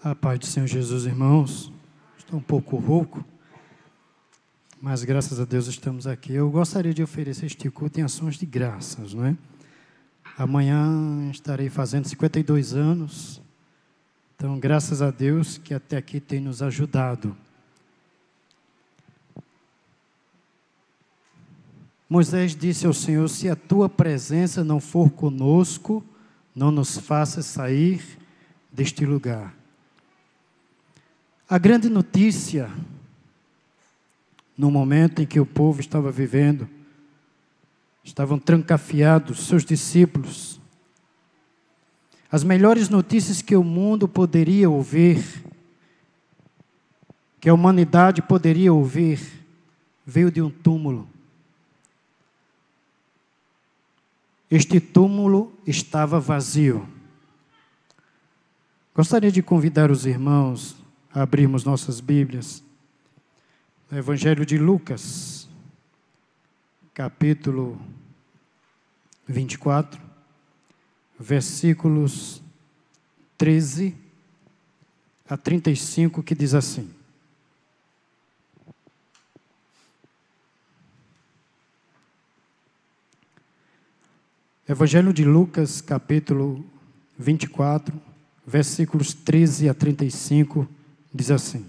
A paz do Senhor Jesus, irmãos. Estou um pouco rouco, mas graças a Deus estamos aqui. Eu gostaria de oferecer este culto em ações de graças, não é? Amanhã estarei fazendo 52 anos, então graças a Deus que até aqui tem nos ajudado. Moisés disse ao Senhor: se a tua presença não for conosco, não nos faça sair deste lugar. A grande notícia, no momento em que o povo estava vivendo, estavam trancafiados, seus discípulos. As melhores notícias que o mundo poderia ouvir, que a humanidade poderia ouvir, veio de um túmulo. Este túmulo estava vazio. Gostaria de convidar os irmãos a abrirmos nossas Bíblias no Evangelho de Lucas, capítulo 24, versículos 13 a 35, que diz assim: Evangelho de Lucas, capítulo 24, versículos 13 a 35, diz assim: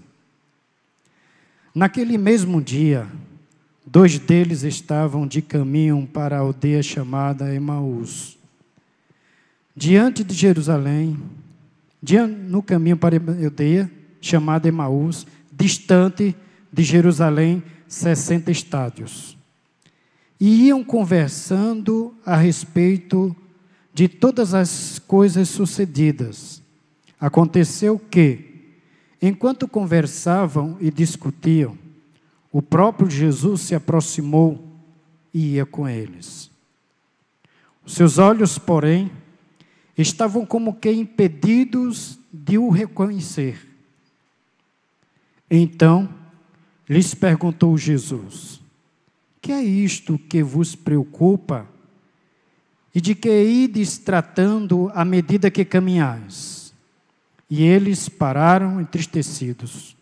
naquele mesmo dia, 2 deles estavam de caminho para a aldeia chamada Emaús, diante de Jerusalém, no caminho para a aldeia chamada Emaús, distante de Jerusalém 60 estádios. E iam conversando a respeito de todas as coisas sucedidas. Aconteceu que, enquanto conversavam e discutiam, o próprio Jesus se aproximou e ia com eles. Os seus olhos, porém, estavam como que impedidos de o reconhecer. Então, lhes perguntou Jesus: que é isto que vos preocupa? E de que ides tratando à medida que caminhais? E eles pararam entristecidos.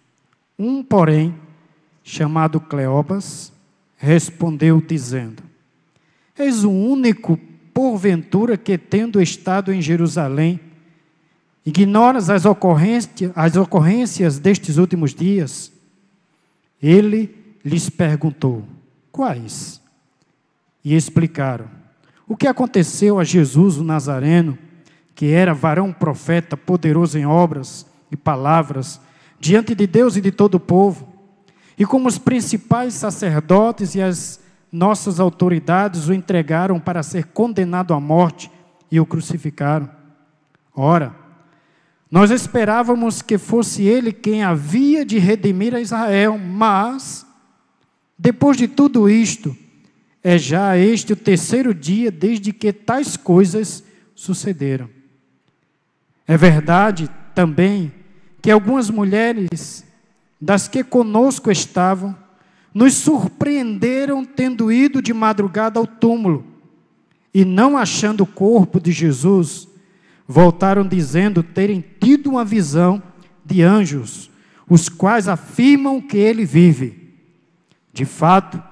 Um, porém, chamado Cleobas, respondeu dizendo: és o único, porventura, que, tendo estado em Jerusalém, ignoras as ocorrências destes últimos dias? Ele lhes perguntou: quais? E explicaram o que aconteceu a Jesus o Nazareno, que era varão profeta, poderoso em obras e palavras, diante de Deus e de todo o povo, e como os principais sacerdotes e as nossas autoridades o entregaram para ser condenado à morte e o crucificaram. Ora, nós esperávamos que fosse ele quem havia de redimir a Israel, mas, depois de tudo isto, é já este o 3º dia desde que tais coisas sucederam. É verdade também que algumas mulheres, das que conosco estavam, nos surpreenderam tendo ido de madrugada ao túmulo, e não achando o corpo de Jesus, voltaram dizendo terem tido uma visão de anjos, os quais afirmam que ele vive. De fato,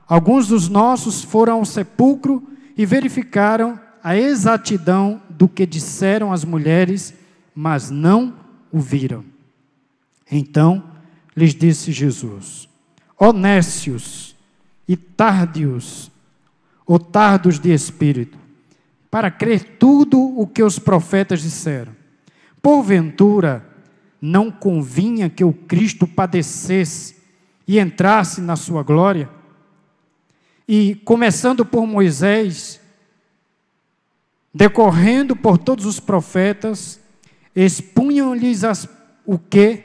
alguns dos nossos foram ao sepulcro e verificaram a exatidão do que disseram as mulheres, mas não o viram. Então lhes disse Jesus: ó nécios e tardios, ou tardos de espírito, para crer tudo o que os profetas disseram. Porventura, não convinha que o Cristo padecesse e entrasse na sua glória? E, começando por Moisés, decorrendo por todos os profetas, expunham-lhes o que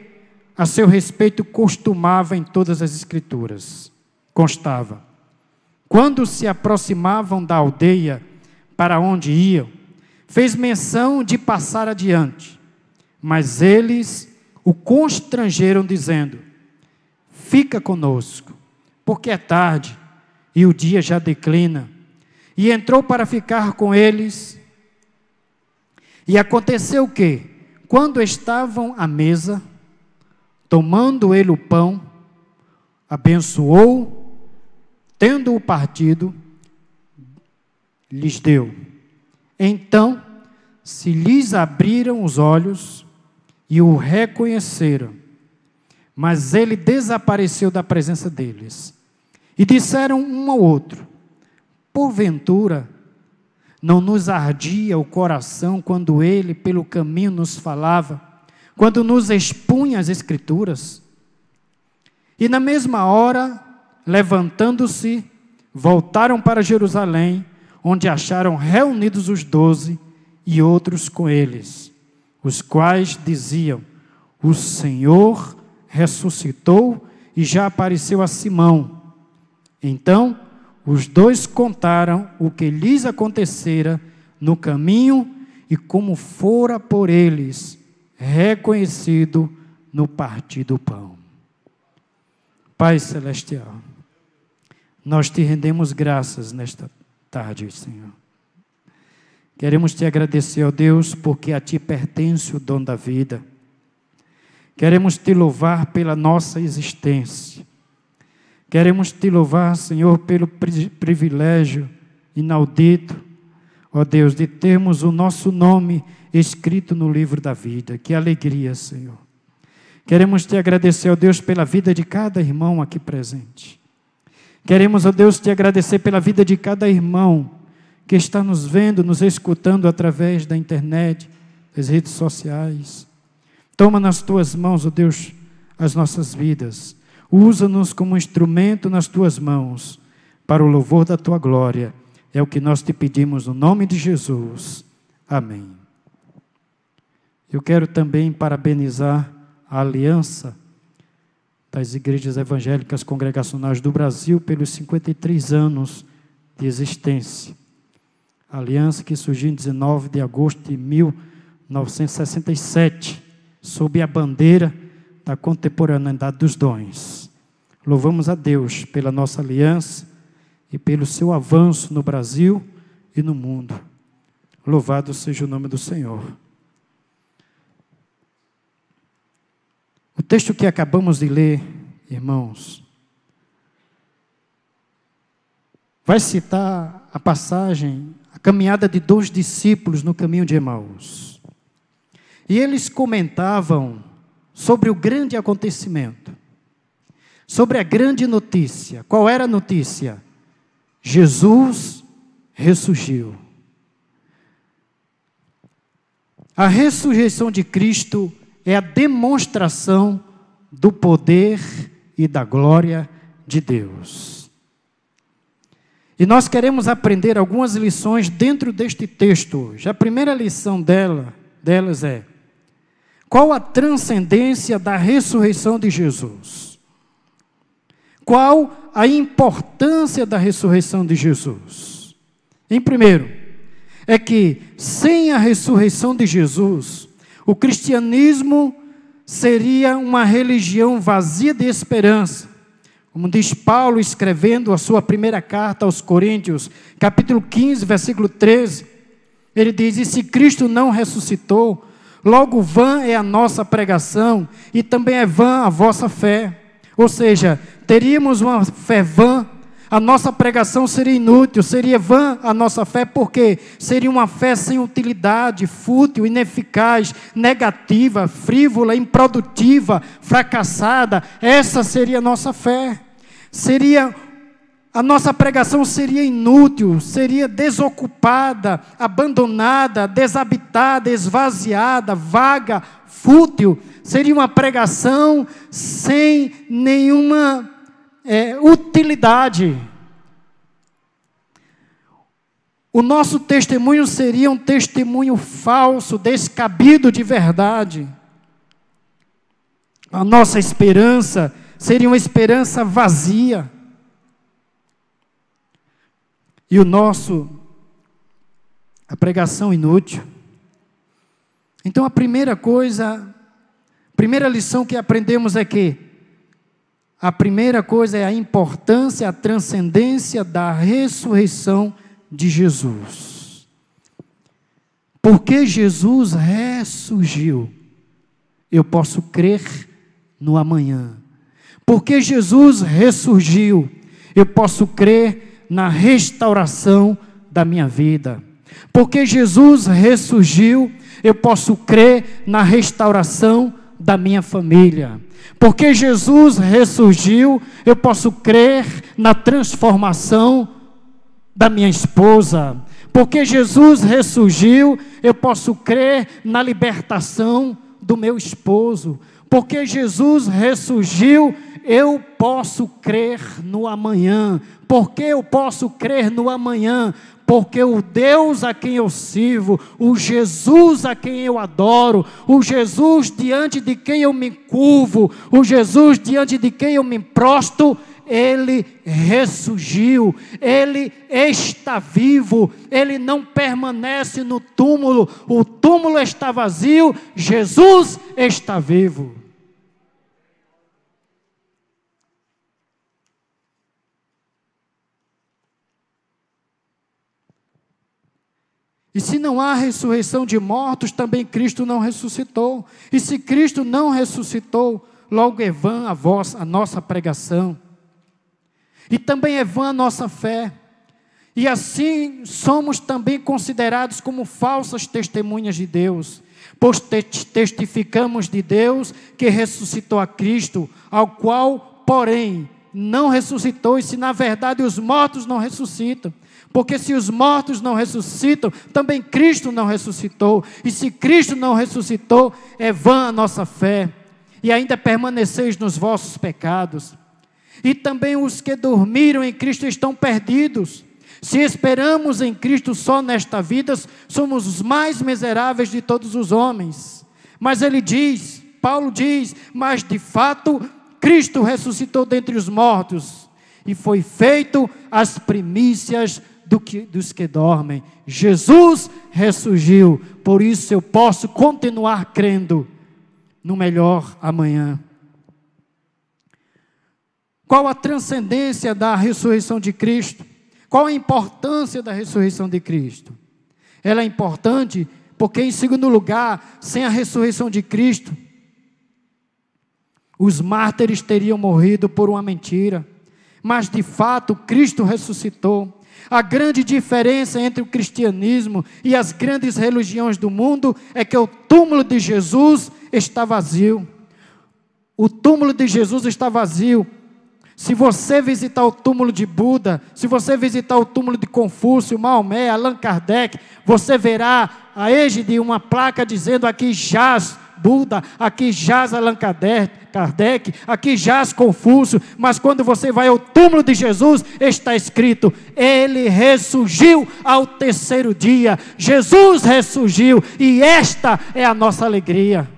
a seu respeito costumava em todas as Escrituras. Constava: quando se aproximavam da aldeia para onde iam, fez menção de passar adiante, mas eles o constrangeram, dizendo: fica conosco, porque é tarde e o dia já declina. E entrou para ficar com eles. E aconteceu que, quando estavam à mesa, tomando ele o pão, abençoou, tendo-o partido, lhes deu. Então se lhes abriram os olhos e o reconheceram, mas ele desapareceu da presença deles. E disseram um ao outro: porventura, não nos ardia o coração quando ele pelo caminho nos falava, quando nos expunha as Escrituras? E na mesma hora, levantando-se, voltaram para Jerusalém, onde acharam reunidos os 12 e outros com eles, os quais diziam: o Senhor ressuscitou e já apareceu a Simão. Então os dois contaram o que lhes acontecera no caminho e como fora por eles reconhecido no partir do pão. Pai celestial, nós te rendemos graças nesta tarde, Senhor. Queremos te agradecer, ó Deus, porque a ti pertence o dom da vida. Queremos te louvar pela nossa existência. Queremos te louvar, Senhor, pelo privilégio inaudito, ó Deus, de termos o nosso nome escrito no livro da vida. Que alegria, Senhor. Queremos te agradecer, ó Deus, pela vida de cada irmão aqui presente. Queremos, ó Deus, te agradecer pela vida de cada irmão que está nos vendo, nos escutando através da internet, das redes sociais. Toma nas tuas mãos, ó Deus, as nossas vidas. Usa-nos como instrumento nas tuas mãos, para o louvor da tua glória. É o que nós te pedimos no nome de Jesus. Amém. Eu quero também parabenizar a aliança das igrejas evangélicas congregacionais do Brasil pelos 53 anos de existência. A aliança que surgiu em 19 de agosto de 1967, sob a bandeira da contemporaneidade dos dons. Louvamos a Deus pela nossa aliança e pelo seu avanço no Brasil e no mundo. Louvado seja o nome do Senhor. O texto que acabamos de ler, irmãos, vai citar a passagem, a caminhada de 2 discípulos no caminho de Emaús. E eles comentavam sobre o grande acontecimento, sobre a grande notícia. Qual era a notícia? Jesus ressurgiu. A ressurreição de Cristo é a demonstração do poder e da glória de Deus. E nós queremos aprender algumas lições dentro deste texto hoje. A primeira lição delas é: qual a transcendência da ressurreição de Jesus? Qual a importância da ressurreição de Jesus? Em primeiro, é que sem a ressurreição de Jesus, o cristianismo seria uma religião vazia de esperança. Como diz Paulo escrevendo a sua primeira carta aos Coríntios, capítulo 15, versículo 13, ele diz: e se Cristo não ressuscitou, logo vã é a nossa pregação, e também é vã a vossa fé. Ou seja, teríamos uma fé vã, a nossa pregação seria inútil, seria vã a nossa fé, porque seria uma fé sem utilidade, fútil, ineficaz, negativa, frívola, improdutiva, fracassada. Essa seria a nossa fé. A nossa pregação seria inútil, seria desocupada, abandonada, desabitada, esvaziada, vaga, fútil. Seria uma pregação sem nenhuma utilidade. O nosso testemunho seria um testemunho falso, descabido de verdade. A nossa esperança seria uma esperança vazia. E a pregação inútil. Então a primeira lição que aprendemos é que a primeira coisa é a importância, a transcendência da ressurreição de Jesus. Porque Jesus ressurgiu, eu posso crer no amanhã. Porque Jesus ressurgiu, eu posso crer na restauração da minha vida. Porque Jesus ressurgiu, eu posso crer na restauração da minha família. Porque Jesus ressurgiu, eu posso crer na transformação da minha esposa. Porque Jesus ressurgiu, eu posso crer na libertação do meu esposo. Porque Jesus ressurgiu, eu posso crer no amanhã. Porque eu posso crer no amanhã? Porque o Deus a quem eu sirvo, o Jesus a quem eu adoro, o Jesus diante de quem eu me curvo, o Jesus diante de quem eu me prostro, Ele ressurgiu, Ele está vivo, Ele não permanece no túmulo, o túmulo está vazio, Jesus está vivo. E se não há ressurreição de mortos, também Cristo não ressuscitou. E se Cristo não ressuscitou, logo é vã a nossa pregação. E também é vã a nossa fé. E assim somos também considerados como falsas testemunhas de Deus. Pois testificamos de Deus que ressuscitou a Cristo, ao qual, porém, não ressuscitou. E se na verdade os mortos não ressuscitam. Porque se os mortos não ressuscitam, também Cristo não ressuscitou. E se Cristo não ressuscitou, é vã a nossa fé. E ainda permaneceis nos vossos pecados. E também os que dormiram em Cristo estão perdidos. Se esperamos em Cristo só nesta vida, somos os mais miseráveis de todos os homens. Mas ele diz, Paulo diz, mas de fato, Cristo ressuscitou dentre os mortos. E foi feito as primícias dos que dormem. Jesus ressurgiu, por isso eu posso continuar crendo no melhor amanhã. Qual a transcendência da ressurreição de Cristo? Qual a importância da ressurreição de Cristo? Ela é importante porque, em segundo lugar, sem a ressurreição de Cristo, os mártires teriam morrido por uma mentira. Mas de fato, Cristo ressuscitou. A grande diferença entre o cristianismo e as grandes religiões do mundo é que o túmulo de Jesus está vazio. O túmulo de Jesus está vazio. Se você visitar o túmulo de Buda, se você visitar o túmulo de Confúcio, Maomé, Allan Kardec, você verá a égide uma placa dizendo: aqui jaz Buda, aqui jaz Allan Kardec, aqui jaz Confúcio. Mas quando você vai ao túmulo de Jesus, está escrito: Ele ressurgiu ao terceiro dia. Jesus ressurgiu, e esta é a nossa alegria.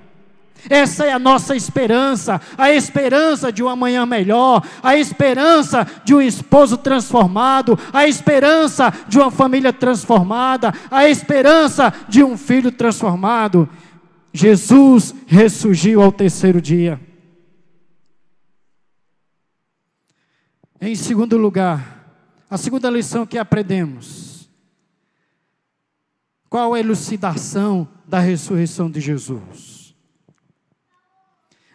Essa é a nossa esperança, a esperança de um amanhã melhor, a esperança de um esposo transformado, a esperança de uma família transformada, a esperança de um filho transformado. Jesus ressurgiu ao terceiro dia. Em segundo lugar, a segunda lição que aprendemos: qual a elucidação da ressurreição de Jesus?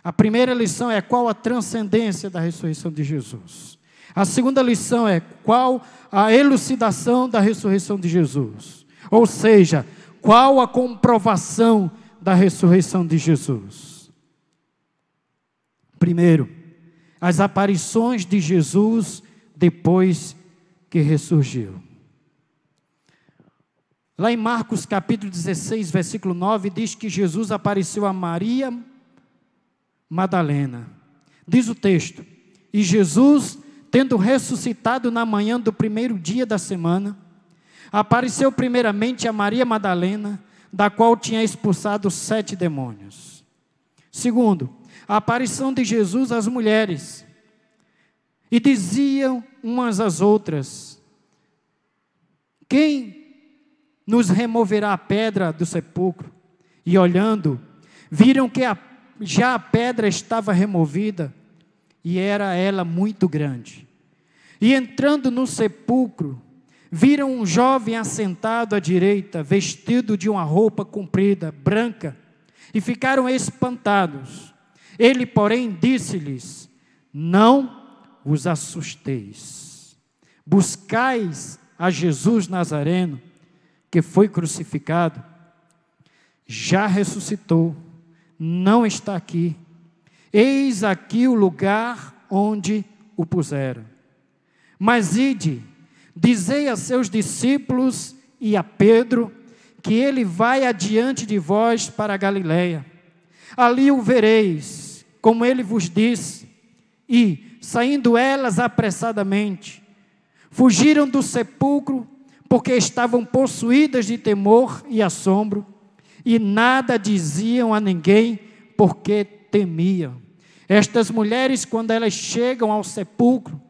A primeira lição é qual a transcendência da ressurreição de Jesus. A segunda lição é qual a elucidação da ressurreição de Jesus. Ou seja, qual a comprovação da ressurreição de Jesus. Primeiro, as aparições de Jesus depois que ressurgiu. Lá em Marcos capítulo 16, versículo 9, diz que Jesus apareceu a Maria Madalena. Diz o texto: e Jesus, tendo ressuscitado na manhã do primeiro dia da semana, apareceu primeiramente a Maria Madalena, da qual tinha expulsado 7 demônios. Segundo, a aparição de Jesus às mulheres. E diziam umas às outras: quem nos removerá a pedra do sepulcro? E olhando, viram que já a pedra estava removida, e era ela muito grande. E entrando no sepulcro, viram um jovem assentado à direita, vestido de uma roupa comprida, branca, e ficaram espantados. Ele, porém, disse-lhes: não vos assusteis. Buscais a Jesus Nazareno, que foi crucificado. Já ressuscitou, não está aqui. Eis aqui o lugar onde o puseram. Mas ide, dizei a seus discípulos e a Pedro, que ele vai adiante de vós para a Galileia. Ali o vereis, como ele vos disse. E, saindo elas apressadamente, fugiram do sepulcro, porque estavam possuídas de temor e assombro, e nada diziam a ninguém, porque temiam. Estas mulheres, quando elas chegam ao sepulcro,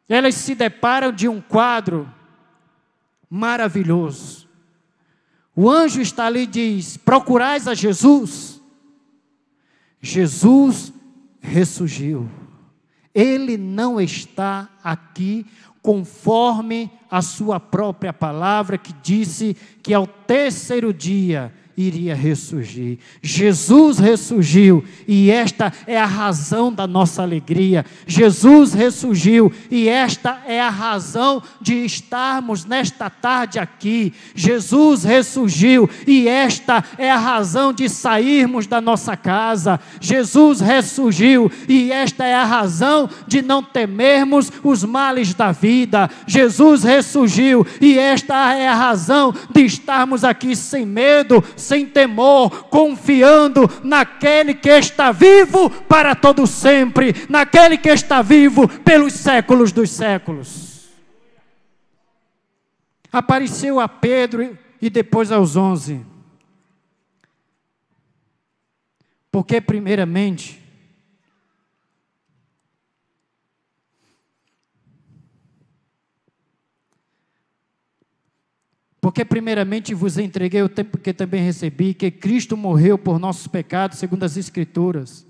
elas se deparam de um quadro maravilhoso. O anjo está ali e diz: procurais a Jesus. Jesus ressurgiu. Ele não está aqui, conforme a sua própria palavra, que disse que ao terceiro dia iria ressurgir. Jesus ressurgiu, e esta é a razão da nossa alegria. Jesus ressurgiu, e esta é a razão de estarmos nesta tarde aqui. Jesus ressurgiu, e esta é a razão de sairmos da nossa casa. Jesus ressurgiu, e esta é a razão de não temermos os males da vida. Jesus ressurgiu, e esta é a razão de estarmos aqui sem medo, sem temor, confiando naquele que está vivo para todo sempre, naquele que está vivo pelos séculos dos séculos. Apareceu a Pedro e depois aos 11. Porque primeiramente vos entreguei o tempo que também recebi, que Cristo morreu por nossos pecados, segundo as Escrituras,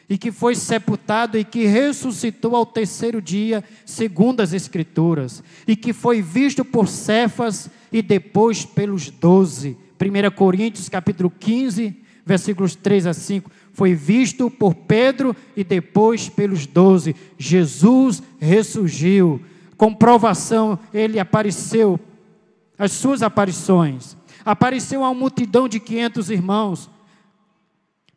e que foi sepultado e que ressuscitou ao terceiro dia, segundo as Escrituras, e que foi visto por Cefas e depois pelos 12. 1 Coríntios capítulo 15, versículos 3 a 5. Foi visto por Pedro e depois pelos 12. Jesus ressurgiu. Comprovação, ele apareceu. As suas aparições, apareceu a uma multidão de 500 irmãos,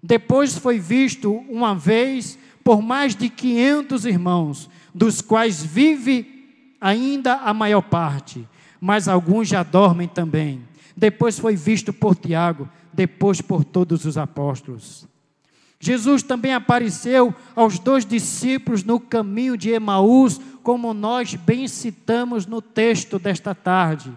depois foi visto uma vez por mais de 500 irmãos, dos quais vive ainda a maior parte, mas alguns já dormem também. Depois foi visto por Tiago, depois por todos os apóstolos. Jesus também apareceu aos 2 discípulos no caminho de Emaús, como nós bem citamos no texto desta tarde.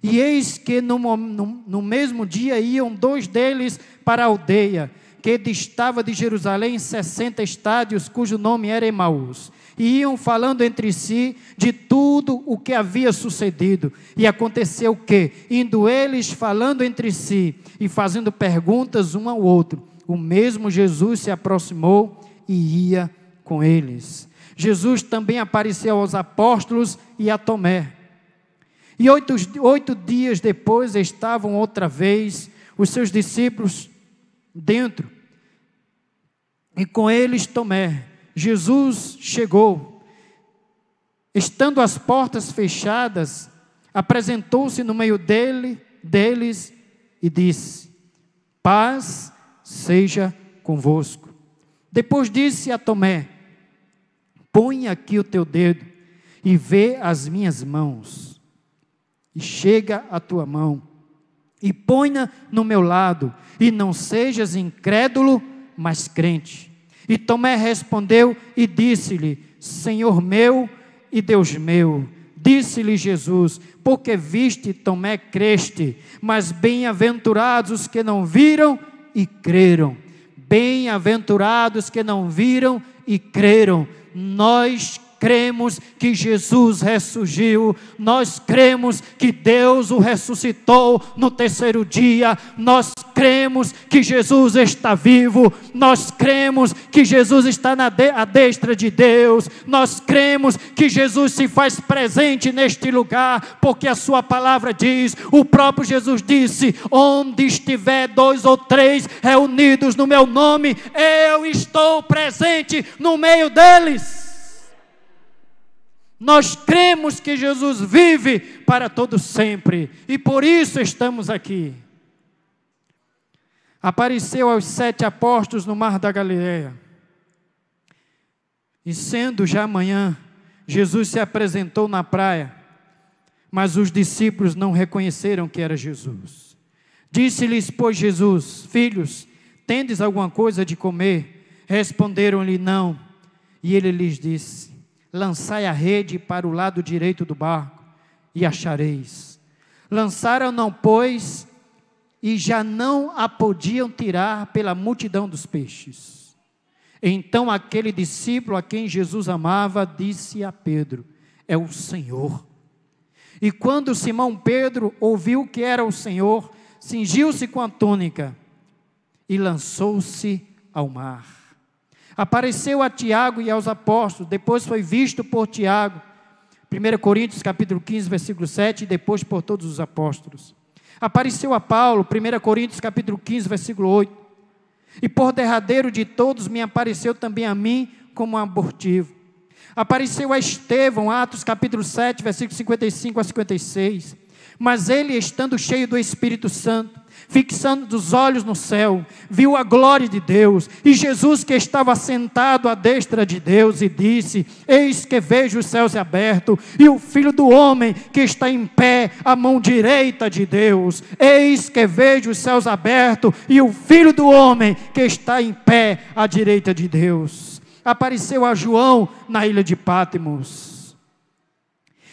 E eis que no mesmo dia iam 2 deles para a aldeia, que distava de Jerusalém 60 estádios, cujo nome era Emaús. E iam falando entre si de tudo o que havia sucedido. E aconteceu que, indo eles falando entre si e fazendo perguntas um ao outro, o mesmo Jesus se aproximou e ia com eles. Jesus também apareceu aos apóstolos e a Tomé. E 8 dias depois estavam outra vez os seus discípulos dentro, e com eles Tomé. Jesus chegou, estando as portas fechadas, apresentou-se no meio deles e disse: paz seja convosco. Depois disse a Tomé: põe aqui o teu dedo e vê as minhas mãos. E chega a tua mão, e põe-na no meu lado, e não sejas incrédulo, mas crente. E Tomé respondeu e disse-lhe: Senhor meu e Deus meu. Disse-lhe Jesus: porque viste, Tomé, creste. Mas bem-aventurados os que não viram e creram. Bem-aventurados que não viram e creram. Nós cremos que Jesus ressurgiu, nós cremos que Deus o ressuscitou no terceiro dia, nós cremos que Jesus está vivo, nós cremos que Jesus está à destra de Deus, nós cremos que Jesus se faz presente neste lugar, porque a sua palavra diz, o próprio Jesus disse, onde estiver 2 ou 3 reunidos no meu nome, eu estou presente no meio deles. Nós cremos que Jesus vive para todo sempre, e por isso estamos aqui. Apareceu aos 7 apóstolos no mar da Galileia, e sendo já manhã, Jesus se apresentou na praia, mas os discípulos não reconheceram que era Jesus. Disse-lhes, pois, Jesus, filhos, tendes alguma coisa de comer? Responderam-lhe, não. E ele lhes disse, lançai a rede para o lado direito do barco, e achareis. Lançaram-no, pois, e já não a podiam tirar pela multidão dos peixes. Então aquele discípulo a quem Jesus amava, disse a Pedro, é o Senhor. E quando Simão Pedro ouviu que era o Senhor, cingiu-se com a túnica e lançou-se ao mar. Apareceu a Tiago e aos apóstolos, depois foi visto por Tiago, 1 Coríntios capítulo 15, versículo 7, e depois por todos os apóstolos. Apareceu a Paulo, 1 Coríntios capítulo 15, versículo 8, e por derradeiro de todos me apareceu também a mim como um abortivo. Apareceu a Estevão, Atos capítulo 7, versículos 55 a 56, mas ele, estando cheio do Espírito Santo, fixando os olhos no céu, viu a glória de Deus, e Jesus que estava sentado à destra de Deus, e disse, eis que vejo os céus abertos, e o Filho do Homem que está em pé, à mão direita de Deus, eis que vejo os céus abertos, e o Filho do Homem que está em pé, à direita de Deus. Apareceu a João na ilha de Patmos,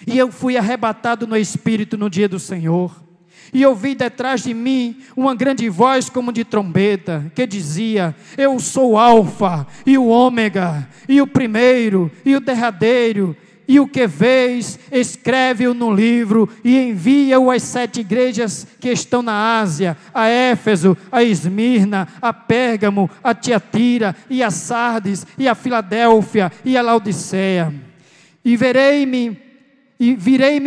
e eu fui arrebatado no Espírito no dia do Senhor, e ouvi detrás de mim uma grande voz como de trombeta, que dizia, eu sou o Alfa e o Ômega, e o primeiro e o derradeiro, e o que vês, escreve-o no livro, e envia-o às 7 igrejas que estão na Ásia, a Éfeso, a Esmirna, a Pérgamo, a Tiatira, e a Sardes, e a Filadélfia, e a Laodiceia. E virei-me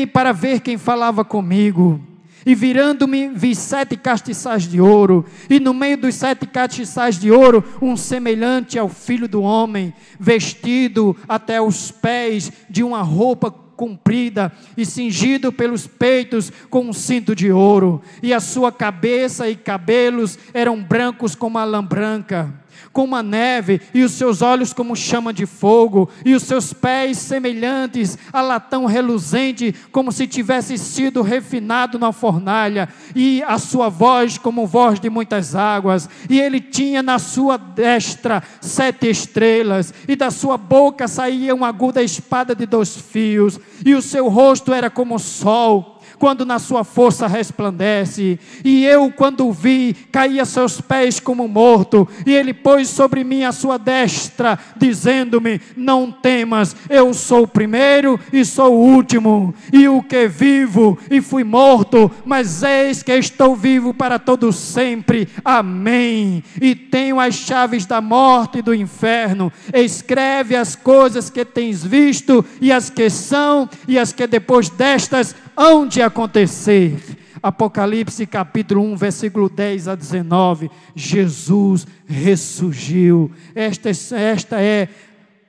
para ver quem falava comigo. E virando-me, vi 7 castiçais de ouro, e no meio dos 7 castiçais de ouro, um semelhante ao Filho do Homem, vestido até os pés de uma roupa comprida, e cingido pelos peitos com um cinto de ouro, e a sua cabeça e cabelos eram brancos como a lã branca, como a neve, e os seus olhos como chama de fogo, e os seus pés semelhantes a latão reluzente, como se tivesse sido refinado na fornalha, e a sua voz como voz de muitas águas, e ele tinha na sua destra 7 estrelas, e da sua boca saía uma aguda espada de 2 fios, e o seu rosto era como o sol, quando na sua força resplandece, e eu quando o vi, caí a seus pés como morto, e ele pôs sobre mim a sua destra, dizendo-me, não temas, eu sou o primeiro e sou o último, e o que vivo, e fui morto, mas eis que estou vivo para todo sempre, amém, e tenho as chaves da morte e do inferno, escreve as coisas que tens visto, e as que são, e as que depois destas hão de acontecer. Apocalipse capítulo 1, versículo 10 a 19, Jesus ressurgiu. Esta é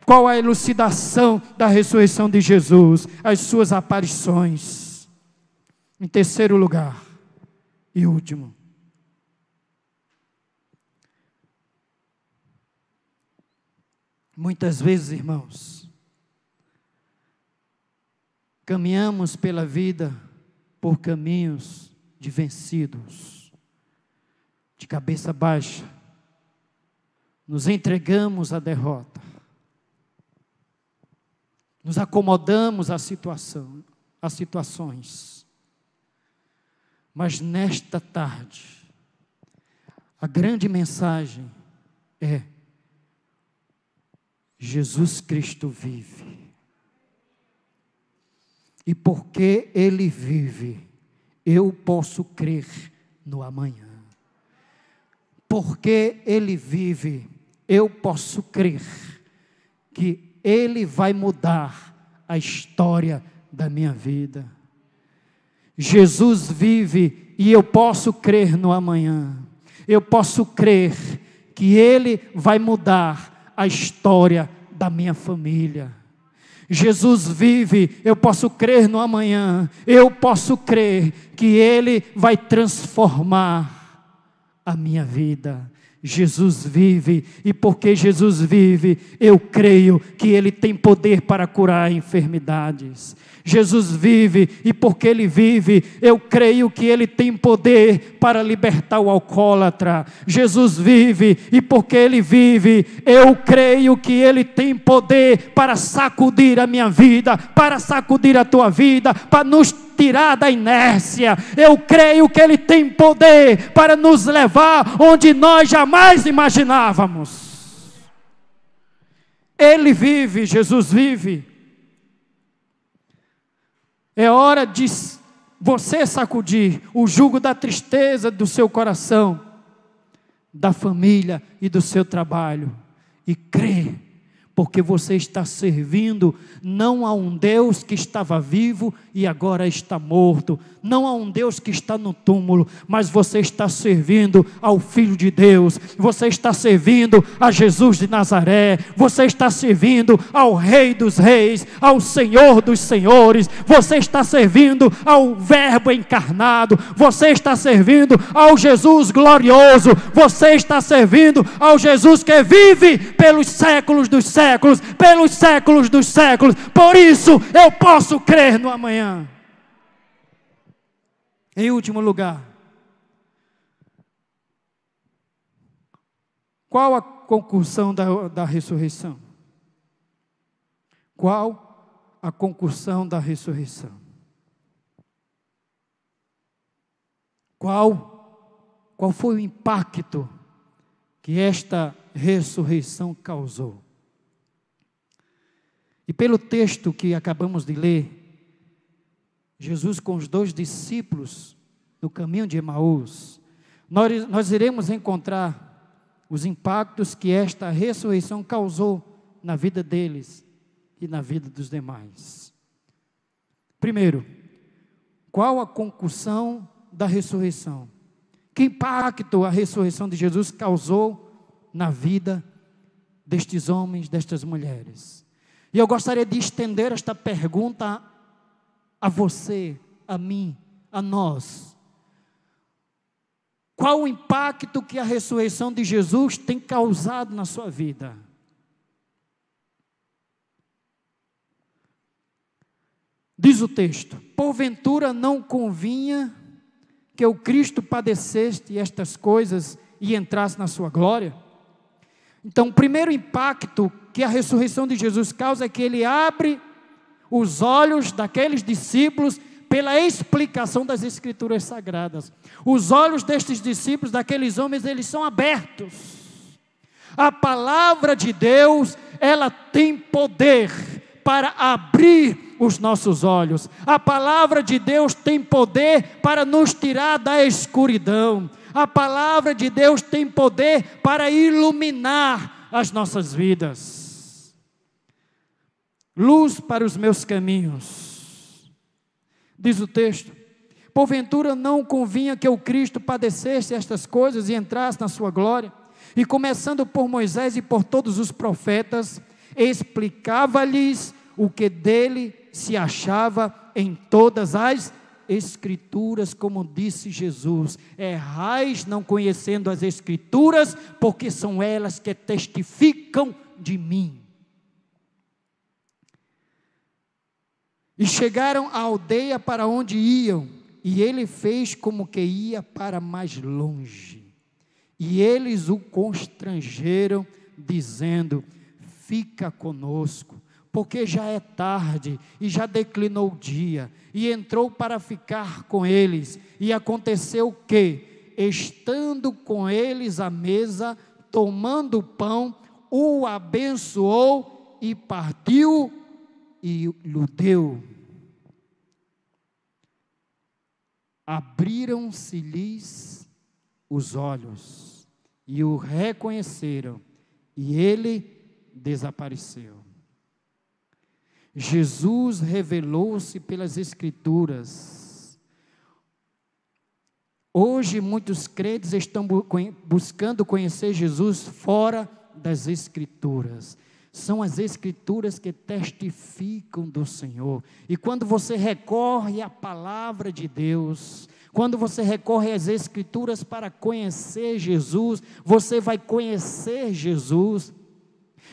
qual a elucidação da ressurreição de Jesus, as suas aparições. Em terceiro lugar e último, muitas vezes, irmãos, caminhamos pela vida por caminhos de vencidos, de cabeça baixa, nos entregamos à derrota, nos acomodamos às situações, mas nesta tarde, a grande mensagem é: Jesus Cristo vive. E porque Ele vive, eu posso crer no amanhã. Porque Ele vive, eu posso crer que Ele vai mudar a história da minha vida. Jesus vive e eu posso crer no amanhã. Eu posso crer que Ele vai mudar a história da minha família. Jesus vive, eu posso crer no amanhã. Eu posso crer que Ele vai transformar a minha vida. Jesus vive, e porque Jesus vive, eu creio que Ele tem poder para curar enfermidades. Jesus vive, e porque Ele vive, eu creio que Ele tem poder para libertar o alcoólatra. Jesus vive, e porque Ele vive, eu creio que Ele tem poder para sacudir a minha vida, para sacudir a tua vida, para nos tirar da inércia. Eu creio que Ele tem poder para nos levar onde nós jamais imaginávamos. Ele vive, Jesus vive. É hora de você sacudir o jugo da tristeza do seu coração, da família e do seu trabalho, e crer, porque você está servindo não a um Deus que estava vivo e agora está morto, não a um Deus que está no túmulo, mas você está servindo ao Filho de Deus, você está servindo a Jesus de Nazaré, você está servindo ao Rei dos Reis, ao Senhor dos Senhores, você está servindo ao Verbo encarnado, você está servindo ao Jesus glorioso, você está servindo ao Jesus que vive pelos séculos dos séculos, pelos séculos dos séculos. Por isso eu posso crer no amanhã. Em último lugar, qual a concussão da ressurreição? Qual a concussão da ressurreição? Qual foi o impacto que esta ressurreição causou? E pelo texto que acabamos de ler, Jesus com os 2 discípulos no caminho de Emaús, nós iremos encontrar os impactos que esta ressurreição causou na vida deles e na vida dos demais. Primeiro, qual a concussão da ressurreição? Que impacto a ressurreição de Jesus causou na vida destes homens, destas mulheres? E eu gostaria de estender esta pergunta a você, a mim, a nós. Qual o impacto que a ressurreição de Jesus tem causado na sua vida? Diz o texto: porventura não convinha que o Cristo padecesse estas coisas e entrasse na sua glória? Então, o primeiro impacto que a ressurreição de Jesus causa é que Ele abre os olhos daqueles discípulos pela explicação das Escrituras Sagradas. Os olhos destes discípulos, daqueles homens, eles são abertos. A palavra de Deus, ela tem poder para abrir os nossos olhos. A palavra de Deus tem poder para nos tirar da escuridão. A palavra de Deus tem poder para iluminar as nossas vidas. Luz para os meus caminhos. Diz o texto: porventura não convinha que o Cristo padecesse estas coisas e entrasse na sua glória? E começando por Moisés e por todos os profetas, explicava-lhes o que dele se achava em todas as Escrituras, como disse Jesus: errais não conhecendo as Escrituras, porque são elas que testificam de mim. E chegaram à aldeia para onde iam, e ele fez como que ia para mais longe. E eles o constrangeram, dizendo: fica conosco, porque já é tarde e já declinou o dia. E entrou para ficar com eles. E aconteceu que, estando com eles à mesa, tomando o pão, o abençoou e partiu e lhe deu. abriram-se-lhes os olhos e o reconheceram, e ele desapareceu. Jesus revelou-se pelas Escrituras. Hoje muitos crentes estão buscando conhecer Jesus fora das Escrituras. São as Escrituras que testificam do Senhor. E quando você recorre à palavra de Deus, quando você recorre às Escrituras para conhecer Jesus, você vai conhecer Jesus.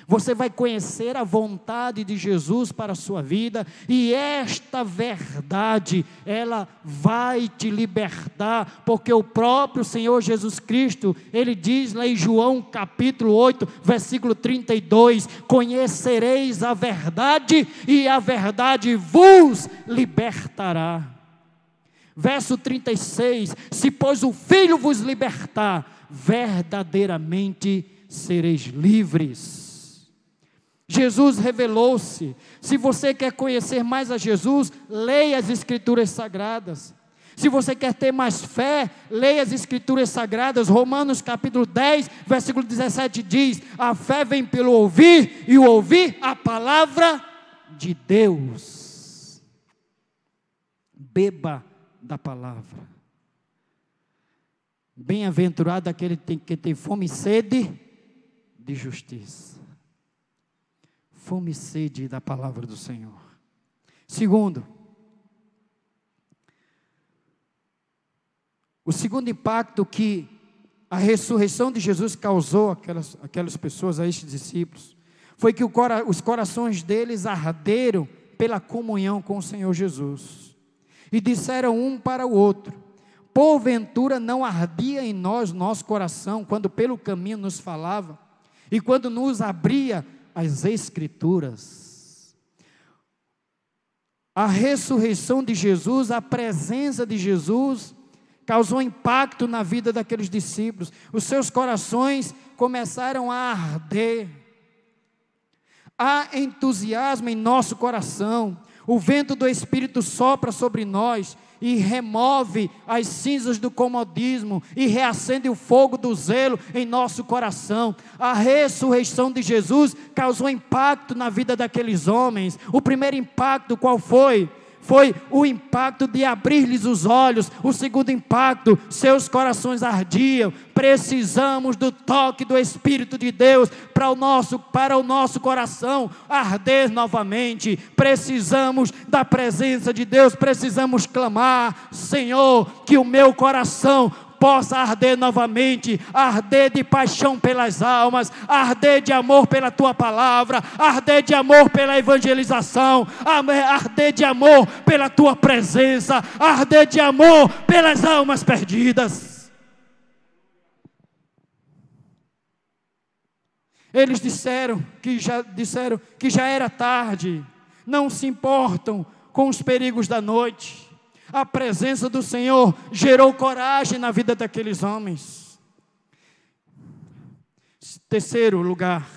Você vai conhecer a vontade de Jesus para a sua vida, e esta verdade, ela vai te libertar, porque o próprio Senhor Jesus Cristo, Ele diz lá em João capítulo 8, versículo 32, conhecereis a verdade, e a verdade vos libertará. Verso 36, se pois o Filho vos libertar, verdadeiramente sereis livres. Jesus revelou-se. Se você quer conhecer mais a Jesus, leia as Escrituras Sagradas. Se você quer ter mais fé, leia as Escrituras Sagradas. Romanos capítulo 10, versículo 17 diz: a fé vem pelo ouvir, e o ouvir a palavra de Deus. Beba da palavra. Bem-aventurado aquele que tem fome e sede de justiça. Fome e sede da palavra do Senhor. Segundo, o segundo impacto que a ressurreição de Jesus causou aquelas pessoas, a estes discípulos, foi que os corações deles arderam pela comunhão com o Senhor Jesus. E disseram um para o outro: porventura não ardia em nós nosso coração, quando pelo caminho nos falava, e quando nos abria as Escrituras. A ressurreição de Jesus, a presença de Jesus, causou impacto na vida daqueles discípulos. Os seus corações começaram a arder. Há entusiasmo em nosso coração. O vento do Espírito sopra sobre nós e remove as cinzas do comodismo e reacende o fogo do zelo em nosso coração. A ressurreição de Jesus causou impacto na vida daqueles homens. O primeiro impacto qual foi? Foi o impacto de abrir-lhes os olhos. O segundo impacto, seus corações ardiam. Precisamos do toque do Espírito de Deus para o nosso coração arder novamente. Precisamos da presença de Deus. Precisamos clamar: Senhor, que o meu coração possa arder novamente, arder de paixão pelas almas, arder de amor pela Tua palavra, arder de amor pela evangelização, arder de amor pela Tua presença, arder de amor pelas almas perdidas. Eles disseram que já era tarde, não se importam com os perigos da noite. A presença do Senhor gerou coragem na vida daqueles homens. Terceiro lugar,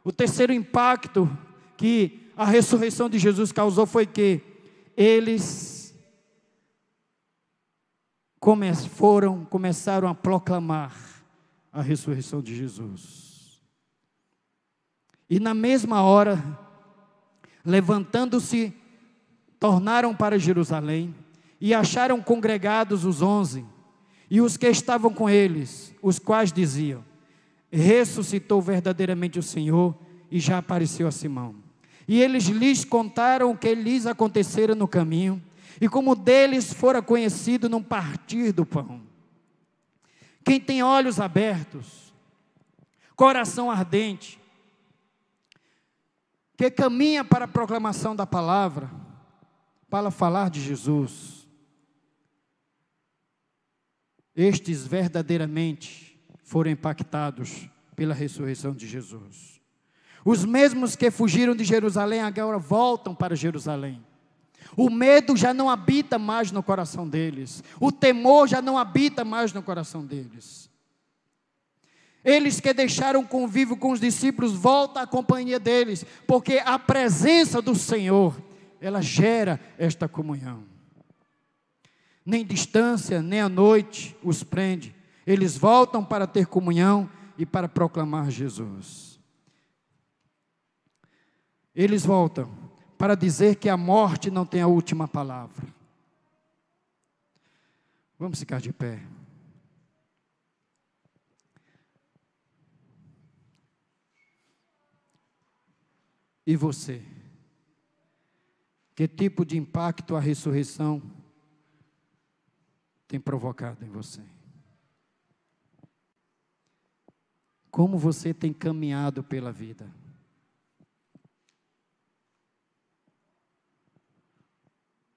o terceiro impacto que a ressurreição de Jesus causou foi que eles começaram a proclamar a ressurreição de Jesus. E na mesma hora, levantando-se, tornaram para Jerusalém e acharam congregados os 11 e os que estavam com eles, os quais diziam: ressuscitou verdadeiramente o Senhor e já apareceu a Simão. E eles lhes contaram o que lhes acontecera no caminho e como deles fora conhecido no partir do pão. Quem tem olhos abertos, coração ardente, que caminha para a proclamação da palavra, para falar de Jesus, estes verdadeiramente foram impactados pela ressurreição de Jesus. Os mesmos que fugiram de Jerusalém agora voltam para Jerusalém. O medo já não habita mais no coração deles. O temor já não habita mais no coração deles. Eles que deixaram o convívio com os discípulos voltam à companhia deles, porque a presença do Senhor, ela gera esta comunhão. Nem distância, nem a noite os prende. Eles voltam para ter comunhão e para proclamar Jesus. Eles voltam para dizer que a morte não tem a última palavra. Vamos ficar de pé. E você? Que tipo de impacto a ressurreição tem provocado em você? Como você tem caminhado pela vida?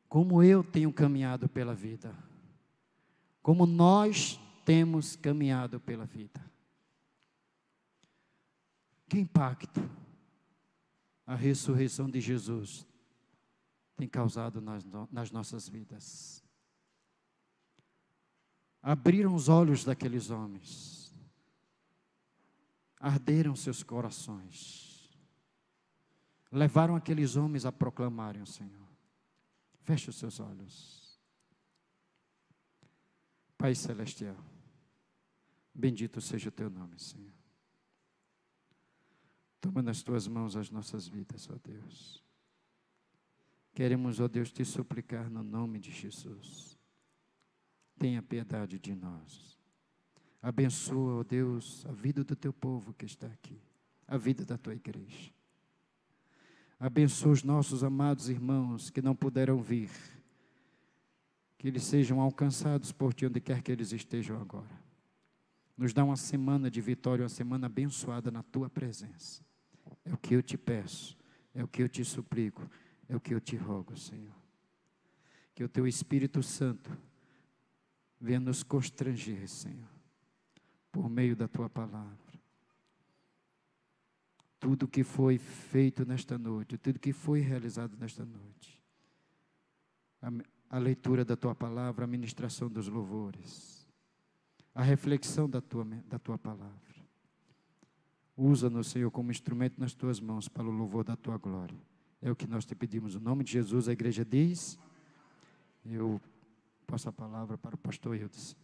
Como eu tenho caminhado pela vida? Como nós temos caminhado pela vida? Que impacto a ressurreição de Jesus tem causado nas nossas vidas? Abriram os olhos daqueles homens, arderam seus corações, levaram aqueles homens a proclamarem o Senhor. Feche os seus olhos. Pai Celestial, bendito seja o teu nome, Senhor. Toma nas tuas mãos as nossas vidas, ó Deus. Queremos, ó Deus, te suplicar no nome de Jesus. Tenha piedade de nós. Abençoa, ó Deus, a vida do teu povo que está aqui, a vida da tua igreja. Abençoa os nossos amados irmãos que não puderam vir, que eles sejam alcançados por ti onde quer que eles estejam agora. Nos dá uma semana de vitória, uma semana abençoada na tua presença. É o que eu te peço, é o que eu te suplico, é o que eu te rogo, Senhor. Que o teu Espírito Santo venha nos constranger, Senhor, por meio da tua palavra. Tudo que foi feito nesta noite, tudo que foi realizado nesta noite, a leitura da tua palavra, a ministração dos louvores, a reflexão da tua palavra. Usa-nos, Senhor, como instrumento nas tuas mãos para o louvor da tua glória. É o que nós te pedimos. No nome de Jesus, a igreja diz. Eu passo a palavra para o pastor Eudes.